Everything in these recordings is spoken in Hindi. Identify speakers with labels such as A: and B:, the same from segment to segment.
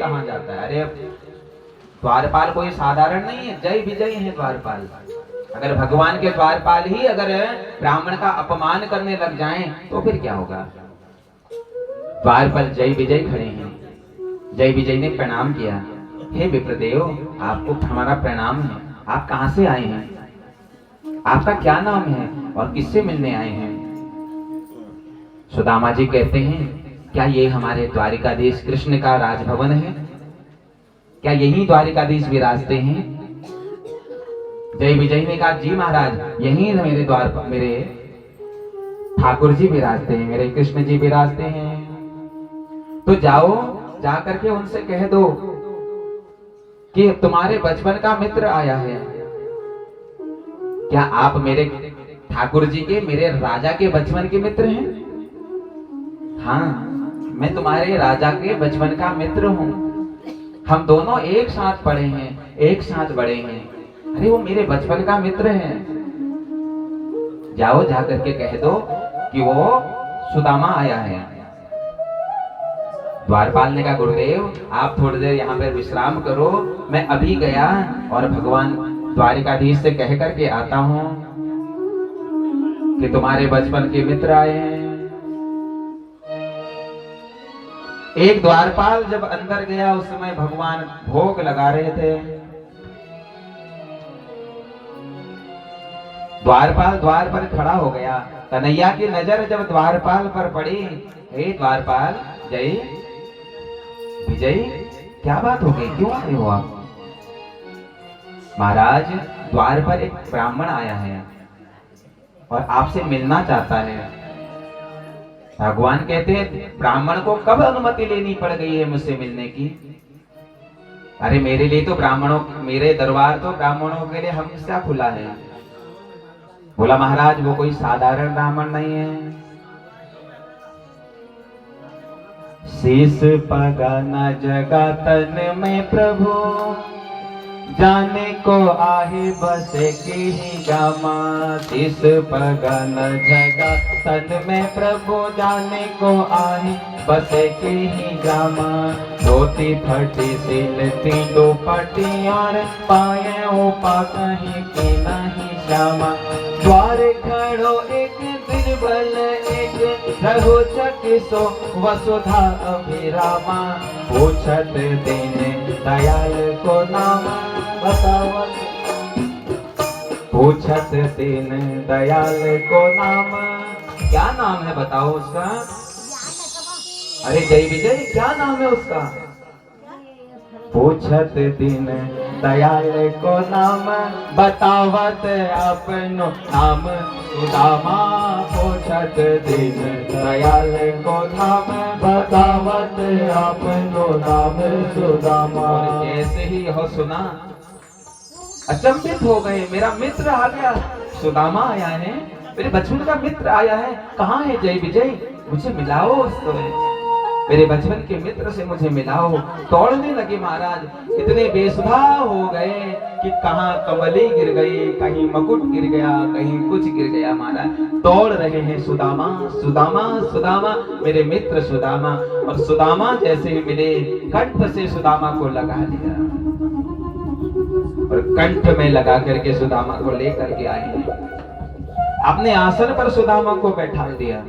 A: कहाँ जाता है? अरे द्वारपाल कोई साधारण नहीं है, जय विजय है द्वारपाल। अगर भगवान के द्वारपाल ही अगर ब्राह्मण का अपमान करने लग जाएं तो फिर क्या होगा? द्वार पर जय विजय खड़े हैं। जय विजय ने प्रणाम किया, हे विप्रदेव, आपको हमारा प्रणाम है। आप कहां से आए हैं? आपका क्या नाम है और किससे मिलने आए हैं? सुदामा जी कहते हैं, क्या ये हमारे द्वारिकाधीश कृष्ण का राजभवन है? क्या यही द्वारिकाधीश विराजते हैं? जय विजय ने कहा, जी महाराज, यही मेरे द्वार पर मेरे ठाकुर जी विराजते हैं, मेरे कृष्ण जी विराजते हैं। तो जाओ, जा करके उनसे कह दो कि तुम्हारे बचपन का मित्र आया है। क्या आप मेरे ठाकुर जी के, मेरे राजा के बचपन के मित्र हैं? हाँ, मैं तुम्हारे राजा के बचपन का मित्र हूँ। हम दोनों एक साथ पढ़े हैं, एक साथ बड़े हैं। अरे वो मेरे बचपन का मित्र है। जाओ, जा करके कह दो कि वो सुदामा आया है। द्वारपाल ने कहा, गुरुदेव आप थोड़ी देर यहाँ पर विश्राम करो, मैं अभी गया और भगवान द्वारिकाधीश से कह करके आता हूँ कि तुम्हारे बचपन के मित्र आए हैं। एक द्वारपाल जब अंदर गया, उस समय भगवान भोग लगा रहे थे। द्वारपाल द्वार पर खड़ा हो गया। कन्हैया की नजर जब द्वारपाल पर पड़ी, हे द्वारपाल, जय विजय, क्या बात हो गई, क्यों आए हो आप? महाराज, द्वार पर एक ब्राह्मण आया है और आपसे मिलना चाहता है। भगवान कहते हैं, ब्राह्मण को कब अनुमति लेनी पड़ गई है मुझसे मिलने की? अरे मेरे लिए तो ब्राह्मणों, मेरे दरबार तो ब्राह्मणों के लिए हमेशा खुला है। बोला, महाराज वो कोई साधारण ब्राह्मण नहीं है। शीस पगन जगा तन में प्रभु, जाने को आहे बसे की ही गामा। शीस पगन जगा तन में प्रभु, जाने को आहे बसे की ही गामा। धोती फटी सिलती दुपट्टी और पाए उपा कहीं की नहीं श्यामा। द्वार खड़ो एक निर्बल, एक रघु चकिसो वसुधा अभिरामा। पूछत दीन दयाल को नाम बतावत, पूछत दीन दयाल को नाम। क्या नाम है बताओ उसका? अरे जय विजय, क्या नाम है उसका? पूछत दीन दयाल को नाम, बतावत अपनो नाम सुदामा। पूछत दीन दयाल को नाम, बतावत अपनो नाम सुदामा। जैसे ही यह सुना, अचंभित हो गए, मेरा मित्र आ गया, सुदामा आया है, मेरे बचपन का मित्र आया है। कहाँ है जय विजय? मुझे मिलाओ उससे, मेरे बचपन के मित्र से मुझे मिलाओ। दौड़ने लगे महाराज, इतने बेसुधा हो गए कि कहाँ कमली गिर गई, कहीं मुकुट गिर गया, कहीं कुछ गिर गया। महाराज दौड़ रहे हैं, सुदामा सुदामा सुदामा, मेरे मित्र सुदामा। और सुदामा जैसे ही मिले, कंठ से सुदामा को लगा लिया और कंठ में लगा करके सुदामा को लेकर के आए। अपने आसन पर सुदामा को बैठा दिया।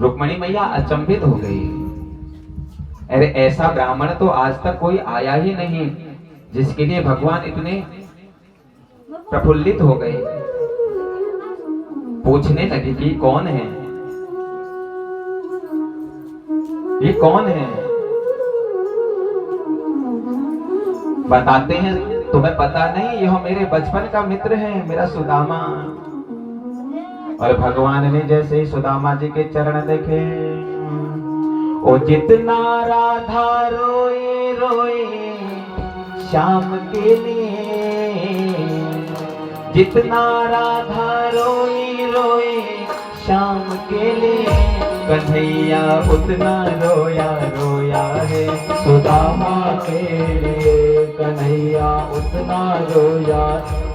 A: रुक्मणी मैया अचंभित हो गई। अरे ऐसा ब्राह्मण तो आज तक कोई आया ही नहीं जिसके लिए भगवान इतने प्रफुल्लित हो गए। पूछने लगी कि कौन है ये, कौन है? बताते हैं, तुम्हें पता नहीं, यह मेरे बचपन का मित्र है, मेरा सुदामा। और भगवान ने जैसे ही सुदामा जी के चरण देखे, ओ जितना राधा रोए रोए श्याम के लिए, जितना राधा रोए रोए श्याम के लिए, कन्हैया उतना रोया रोया है सुदामा के लिए। कन्हैया उतना रोया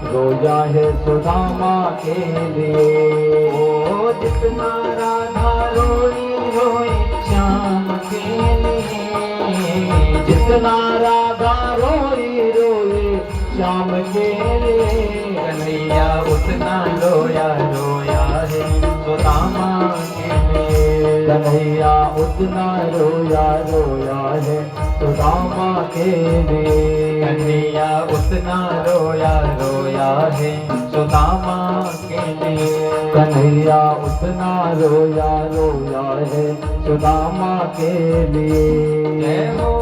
A: रोया है सुदामा के लिए। ओ जितना राधा रोई रोई श्याम के लिए, उतना राधा रोई रोई श्याम के लिए। कन्हैया उतना रोया रोया है सुदामा के लिए। कन्हैया उतना रोया रोया है सुदामा के लिए। कन्हैया उतना रोया रोया है सुदामा के लिए। कन्हैया उतना रोया रोया है सुदामा के लिए। जय हो।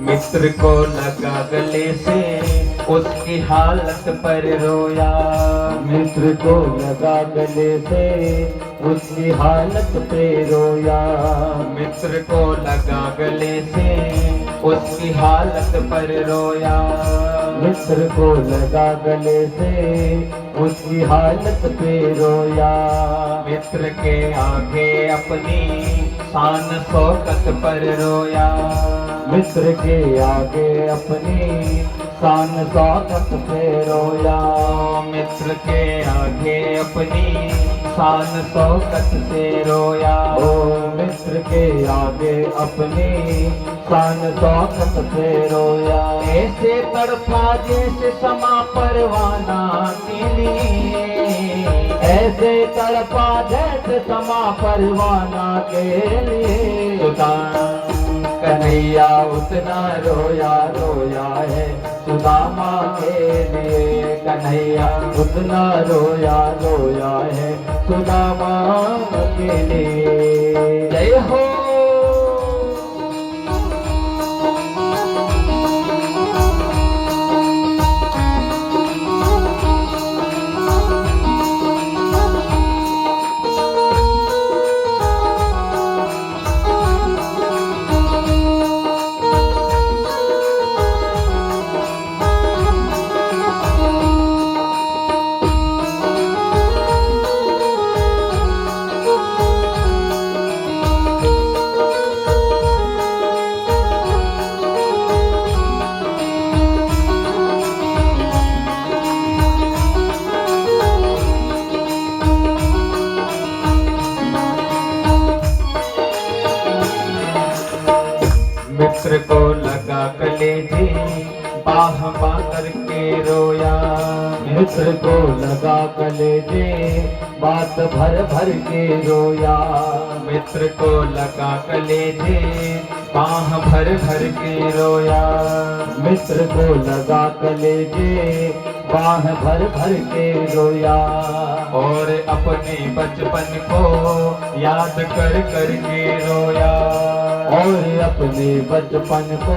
A: मित्र को लगा गले से उसकी हालत पर रोया। मित्र को लगा गले से उसकी हालत पे रोया। मित्र को लगा गले से उसकी हालत पर रोया। मित्र को लगा गले से उसकी हालत पे रोया। मित्र के आगे अपनी शान शौकत पर रोया। मित्र के आगे अपनी शान शौकत पे रोया। मित्र के आगे अपनी शान शौकत से रोया। ओ मित्र के आगे अपनी शान शौकत से रोया। ऐसे तड़पा जैसे समा परवाना के लिए। ऐसे तड़पा जैसे समा परवाना के लिए। कन्हैया उतना रोया रोया है सुदामा के लिए। कन्हैया उतना रोया रोया है सुदामा के लिए। जय हो। मित्र को लगा कलेजे बाह बांकर के रोया। मित्र को लगा कलेजे बात भर भर के रोया। मित्र को लगा कलेजे बाह भर भर के रोया। मित्र को लगा कलेजे बाह भर भर के रोया। और अपने बचपन को याद कर कर के रोया। और अपने बचपन को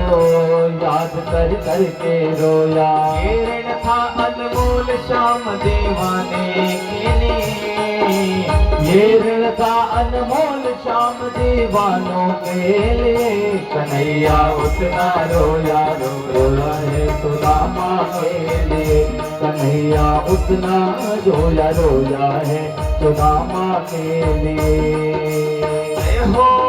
A: याद कर कर के रोया। ये ऋण था अनमोल श्याम देवाने के लिए। ये ऋण था अनमोल श्याम दीवानों के लिए। कन्हैया उतना रोया रोया है सुदामा के लिए। कन्हैया उतना रोया रोया है सुदामा के लिए। हो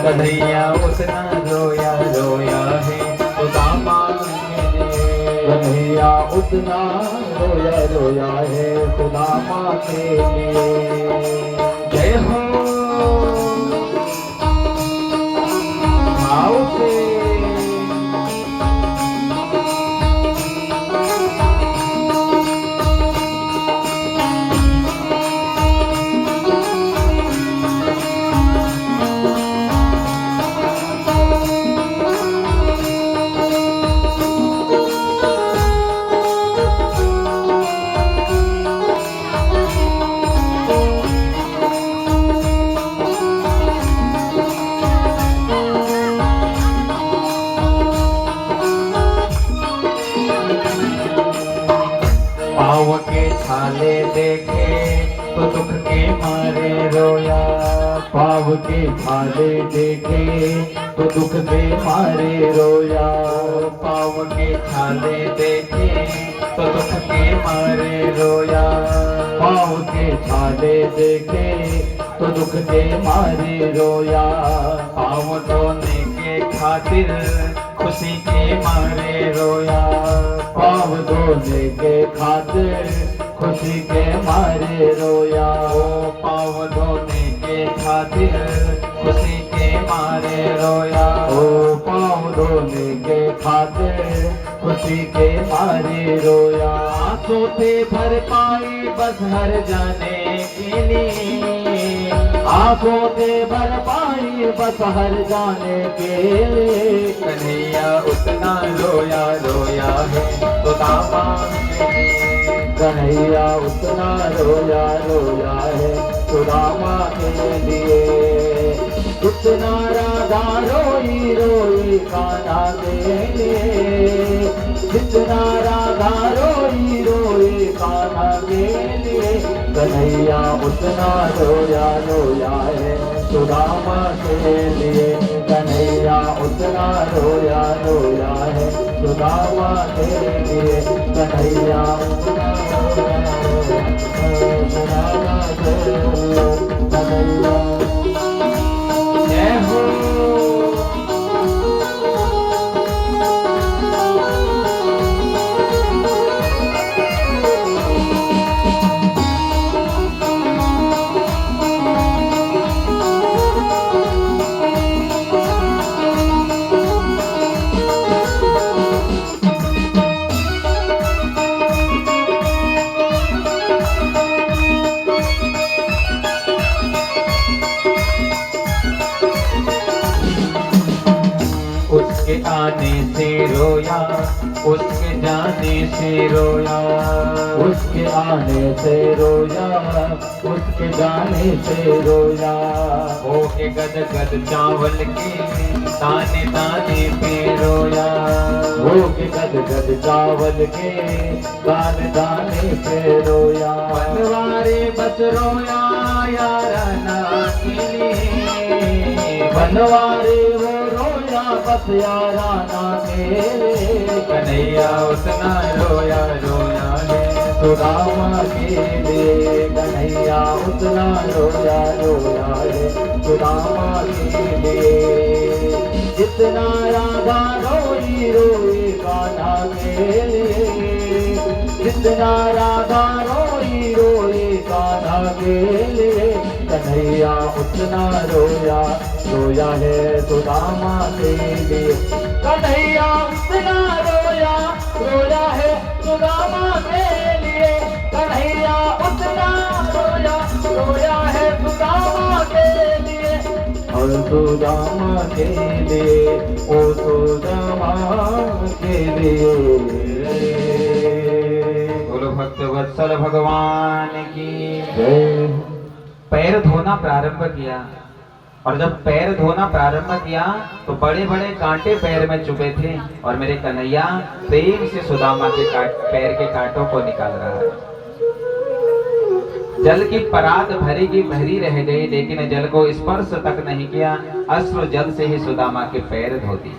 A: कन्हैया उतना रोया रोया है सुदामा उतना रोया रोया है सुदामा के लिए। जय हो आओ से पाँव के छाले देखे तो दुख के मारे रोया। पाँव के छाले देखे तो दुख के मारे रोया। पाँव के छाले देखे तो दुख के मारे रोया। पाँव के छाले देखे तो दुख के मारे रोया। पाँव धोने के खातिर खुशी के मारे रोया। पाँव धोने के खातिर खुशी के मारे रोया। पाँव धोने के खातिर खुशी के मारे रोया। पाँव धोने के खातिर खुशी के मारे रोया। आंसू थे भर पाई बस हर जाने के लिए। आंसू थे भर पाई बस हर जाने के लिए। कन्हैया उतना रोया रोया है सुदामा के लिए। कन्हैया उतना रोया रोया है सुदामा के लिए। उतना राधा रोई रोई कान्हा के लिए। जितना राधा रोई रोई कान्हा के लिए। कन्हैया उतना रोया रोया है सुदामा के लिए। कन्हैया उतना रोया रोया है सुदामा के लिए। कन्हैया उतना रोया रोया है सुदामा के लिए। कन्हैया जय हो उसके आने से रोया उसके जाने से रोया। उसके आने से रोया उसके जाने से रोया। हो के गद गद चावल के दाने दाने पे रोया। हो के गद गद चावल के दाने दाने पे रोया। बनवारे बस रोया याराना के लिए। बनवारे वो रोया बस याराना के लिए। कन्हैया उतना रोया रोया है सुदामा के लिए। कन्हैया उतना रोया रोया है सुदामा के लिए। जितना राधा रोई रोई कान्हा के लिए। जितना राधा रोई रोई कान्हा के लिए। कन्हैया उतना रोया रोया है सुदामा के लिए। कन्हैया उतना रोया रोया है सुदामा के लिए। कन्हैया उतना रोया रोया है सुदामा के लिए। और सुदामा के लिए ओ सुदामा के लिए। बोलो भक्त वत्सल भगवान की जय। पैर धोना प्रारंभ किया और जब पैर धोना प्रारंभ किया तो बड़े बड़े कांटे पैर में चुभे थे और मेरे कन्हैया प्रेम से सुदामा के पैर के कांटों को निकाल रहा है। जल की परात भरी की भरी रह गई लेकिन जल को स्पर्श तक नहीं किया। अश्रु जल से ही सुदामा के पैर धो दिए।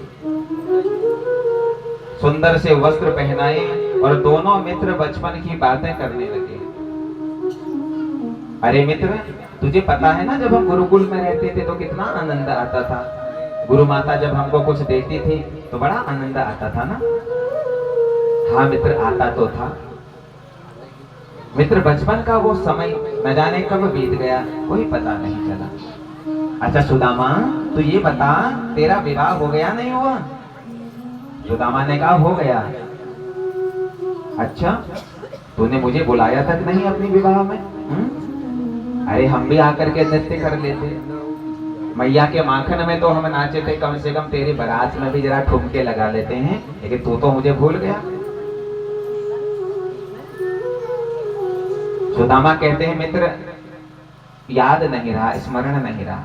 A: सुंदर से वस्त्र पहनाए और दोनों मित्र बचपन की बातें करने लगे। अरे मित्र, तुझे पता है ना जब हम गुरुकुल में रहते थे तो कितना आनंद आता था। गुरु माता जब हमको कुछ देती थी तो बड़ा आनंद आता था ना। हाँ मित्र, आता तो था मित्र। बचपन का वो समय न जाने कब बीत गया, कोई पता नहीं चला। अच्छा सुदामा, तू ये बता, तेरा विवाह हो गया नहीं हुआ? सुदामा ने कहा हो गया। अच्छा, तूने मुझे बुलाया तक नहीं अपनी विवाह में? अरे हम भी आकर के नृत्य कर लेते, मैया के माखन में तो हम नाचे थे, कम से कम तेरी बारात में भी जरा ठुमके लगा लेते हैं, लेकिन तू तो मुझे भूल गया। सुदामा कहते हैं मित्र, याद नहीं रहा, स्मरण नहीं रहा।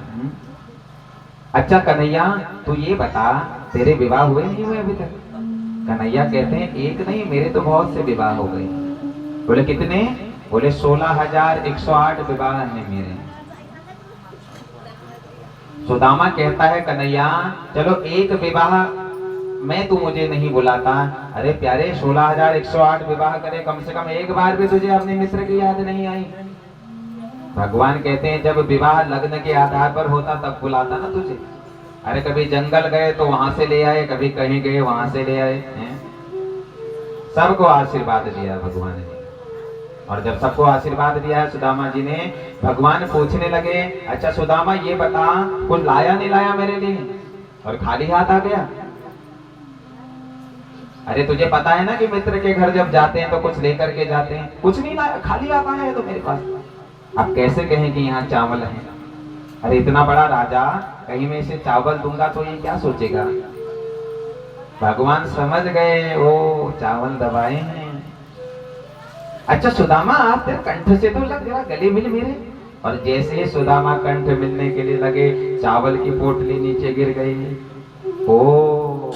A: अच्छा कन्हैया, तू ये बता, तेरे विवाह हुए नहीं हुए अभी तक? कन्हैया कहते हैं एक नहीं, मेरे तो बहुत से विवाह हो गए। बोले कितने? बोले 16,108 विवाह हैं मेरे। सुदामा कहता है कन्हैया, चलो एक विवाह मैं तू मुझे नहीं बुलाता। अरे प्यारे, 16,108 विवाह करे, कम से कम एक बार भी तुझे अपने मित्र की याद नहीं आई? भगवान कहते हैं जब विवाह लग्न के आधार पर होता तब बुलाता ना तुझे। अरे कभी जंगल गए तो वहां से ले आए, कभी कहीं गए वहां से ले आए, सबको आशीर्वाद दिया भगवान ने। और जब सबको आशीर्वाद दिया है सुदामा जी ने, भगवान पूछने लगे, अच्छा सुदामा ये बता, कुछ लाया नहीं लाया मेरे लिए और खाली हाथ आ गया? अरे तुझे पता है ना कि मित्र के घर जब जाते हैं तो कुछ लेकर के जाते हैं, कुछ नहीं लाया, खाली हाथ आया है तो मेरे पास। अब कैसे कहें कि यहाँ चावल है? अरे इतना बड़ा राजा, कहीं मैं इसे चावल दूंगा तो ये क्या सोचेगा? भगवान समझ गए, वो चावल दबाए हैं। अच्छा सुदामा, आप तेरे कंठ से तो लग, जरा गले मिल मेरे। और जैसे ही सुदामा कंठ मिलने के लिए लगे, चावल की पोटली नीचे गिर गई। ओ,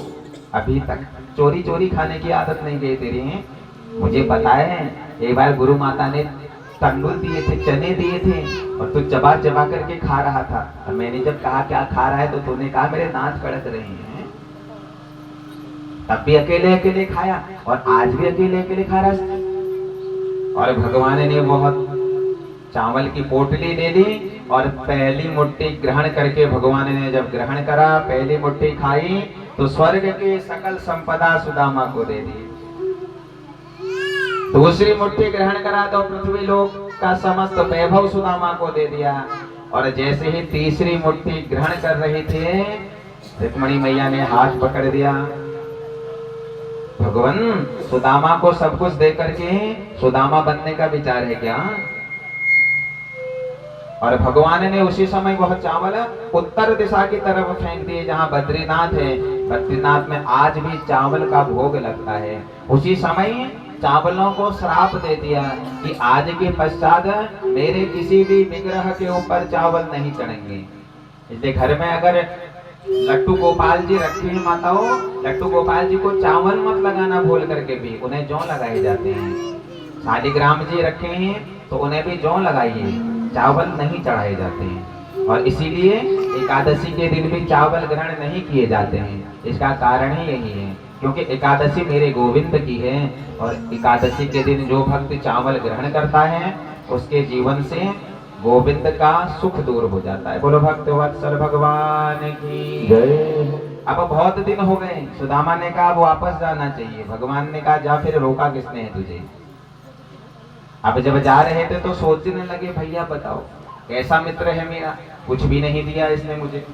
A: अभी तक चोरी चोरी खाने की आदत नहीं गई तेरी है? मुझे पता है, एक बार गुरु माता ने तंडुल दिए थे, चने दिए थे, और तू चबा चबा करके खा रहा था। और मैंने जब कहा क्या खा रहा है तो तूने कहा मेरे दांत कड़क रहे हैं। तब भी अकेले अकेले खाया और आज भी अकेले अकेले खा रहा है। और भगवान ने बहुत चावल की पोटली दे दी और पहली मुट्ठी ग्रहण करके, भगवान ने जब ग्रहण करा, पहली मुट्ठी खाई तो स्वर्ग के सकल संपदा सुदामा को दे दी। दूसरी मुट्ठी ग्रहण करा तो पृथ्वी लोक का समस्त वैभव सुदामा को दे दिया। और जैसे ही तीसरी मुट्ठी ग्रहण कर रहे थे, रुक्मिणी मैया ने हाथ पकड़ दिया। भगवान, सुदामा को सब कुछ दे करके सुदामा बनने का विचार है क्या? और भगवान ने उसी समय वह चावल उत्तर दिशा की तरफ फेंक दिए, जहाँ बद्रीनाथ है। बद्रीनाथ में आज भी चावल का भोग लगता है। उसी समय चावलों को श्राप दे दिया कि आज के पश्चात मेरे किसी भी विग्रह के ऊपर चावल नहीं चढ़ेंगे। इसलिए घर में अगर लट्टू गोपाल जी रखे हैं माताओं, लट्टू गोपाल जी को चावल मत लगाना भूल करके भी, उन्हें जौ लगाए जाते हैं। शालिग्राम जी रखे हैं तो उन्हें भी जौ लगाइए, चावल नहीं चढ़ाए जाते हैं। और इसीलिए एकादशी के दिन भी चावल ग्रहण नहीं किए जाते हैं। इसका कारण ही यही है, क्योंकि एकादशी मेरे गोविंद की है। और एकादशी के दिन जो भक्त चावल ग्रहण करता है उसके जीवन से गोविंद का सुख दूर हो जाता है। बोलो भक्त वत्सल भगवान की जय। अब बहुत दिन हो गए, सुदामा ने कहा अब वापस जाना चाहिए। भगवान ने कहा जा, फिर रोका किसने है तुझे? अब जब जा रहे थे तो सोचने लगे, भैया बताओ कैसा मित्र है मेरा, कुछ भी नहीं दिया इसने मुझे।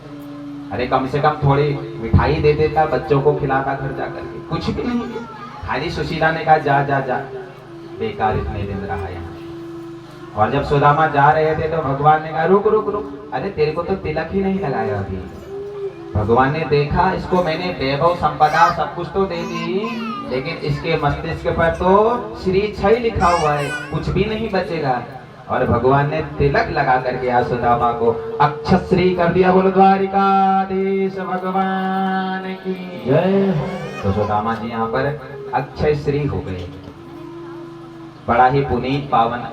A: अरे कम से कम थोड़ी मिठाई दे देता, बच्चों को खिलाता घर जा करके, कुछ भी नहीं दिया। खाली सुशीला ने कहा जा जा जा, बेकार इतने दिन रहा यहाँ। और जब सुदामा जा रहे थे तो भगवान ने कहा रुक रुक रुक, अरे तेरे को तो तिलक ही नहीं लगाया अभी। भगवान ने देखा, इसको मैंने वैभव संपदा सब कुछ तो दे दी, लेकिन इसके मस्तिष्क पर तो श्री छई लिखा हुआ है, कुछ भी नहीं बचेगा। और भगवान ने तिलक लगा करके सुदामा को अक्षश्री कर दिया। बोलो द्वारिकाधीश भगवान की जय। तो सुदामा जी यहाँ पर अक्षय श्री हो गए। बड़ा ही पुनीत पावन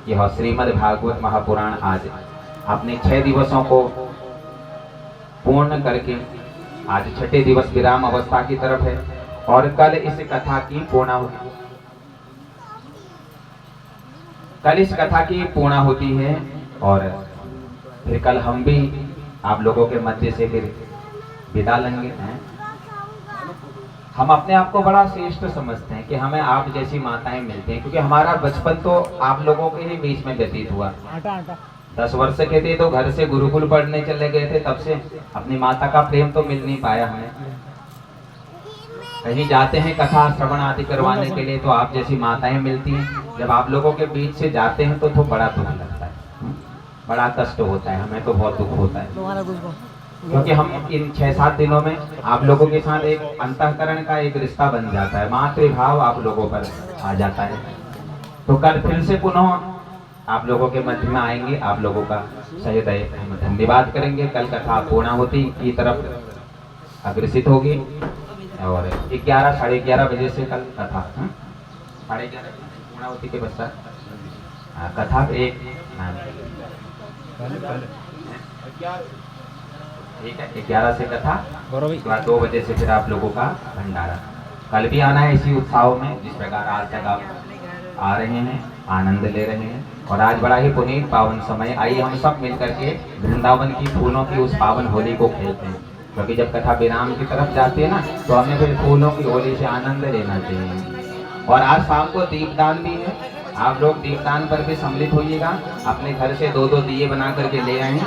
A: यह श्रीमद् भागवत महापुराण आज अपने 6 दिवसों को पूर्ण करके आज छठे दिवस विराम अवस्था की तरफ है। और कल इस कथा की पूर्णाहुति, कल इस कथा की पूर्णाहुति है। और फिर कल हम भी आप लोगों के मध्य से फिर विदा लेंगे। हम अपने आप को बड़ा श्रेष्ठ समझते हैं कि हमें आप जैसी माताएं मिलती हैं, क्योंकि हमारा बचपन तो आप लोगों के ही बीच में व्यतीत हुआ। 10 वर्ष के थे तो घर से गुरुकुल पढ़ने चले गए थे, तब से अपनी माता का प्रेम तो मिल नहीं पाया हमें। कहीं जाते हैं कथा श्रवण आदि करवाने के लिए तो आप जैसी माताएं मिलती हैं। जब आप लोगों के बीच से जाते हैं तो बड़ा दुख लगता है, बड़ा कष्ट होता है, हमें तो बहुत दुख होता है, क्योंकि हम इन 6-7 दिनों में आप लोगों के साथ एक अंतःकरण का एक रिश्ता बन जाता है, मातृभाव आप लोगों पर आ जाता है। तो कल फिर से पुनः आप लोगों के मध्य में आएंगे, आप लोगों का सहृदय हम धन्यवाद करेंगे। कल कथा पूर्णाहुति की तरफ अग्रसित होगी और 11 साढ़े 11 बजे से कल कथा 11:30 पूर्णाहुति के पश्चात कथा एक ठीक है 11 से कथा, उसके बाद 2 बजे से फिर आप लोगों का भंडारा। कल भी आना है इसी उत्साह में जिस प्रकार आज तक आप आ रहे हैं, आनंद ले रहे हैं। और आज बड़ा ही पुनीत पावन समय, आइए हम सब मिलकर के वृंदावन की फूलों की उस पावन होली को खेलते हैं, क्योंकि जब कथा विराम की तरफ जाती है ना तो हमें फिर फूलों की होली से आनंद लेना चाहिए। और आज शाम को दीपदान भी है, आप लोग दीपदान पर भी सम्मिलित होइएगा। अपने घर से 2-2 दिए बना करके ले आए।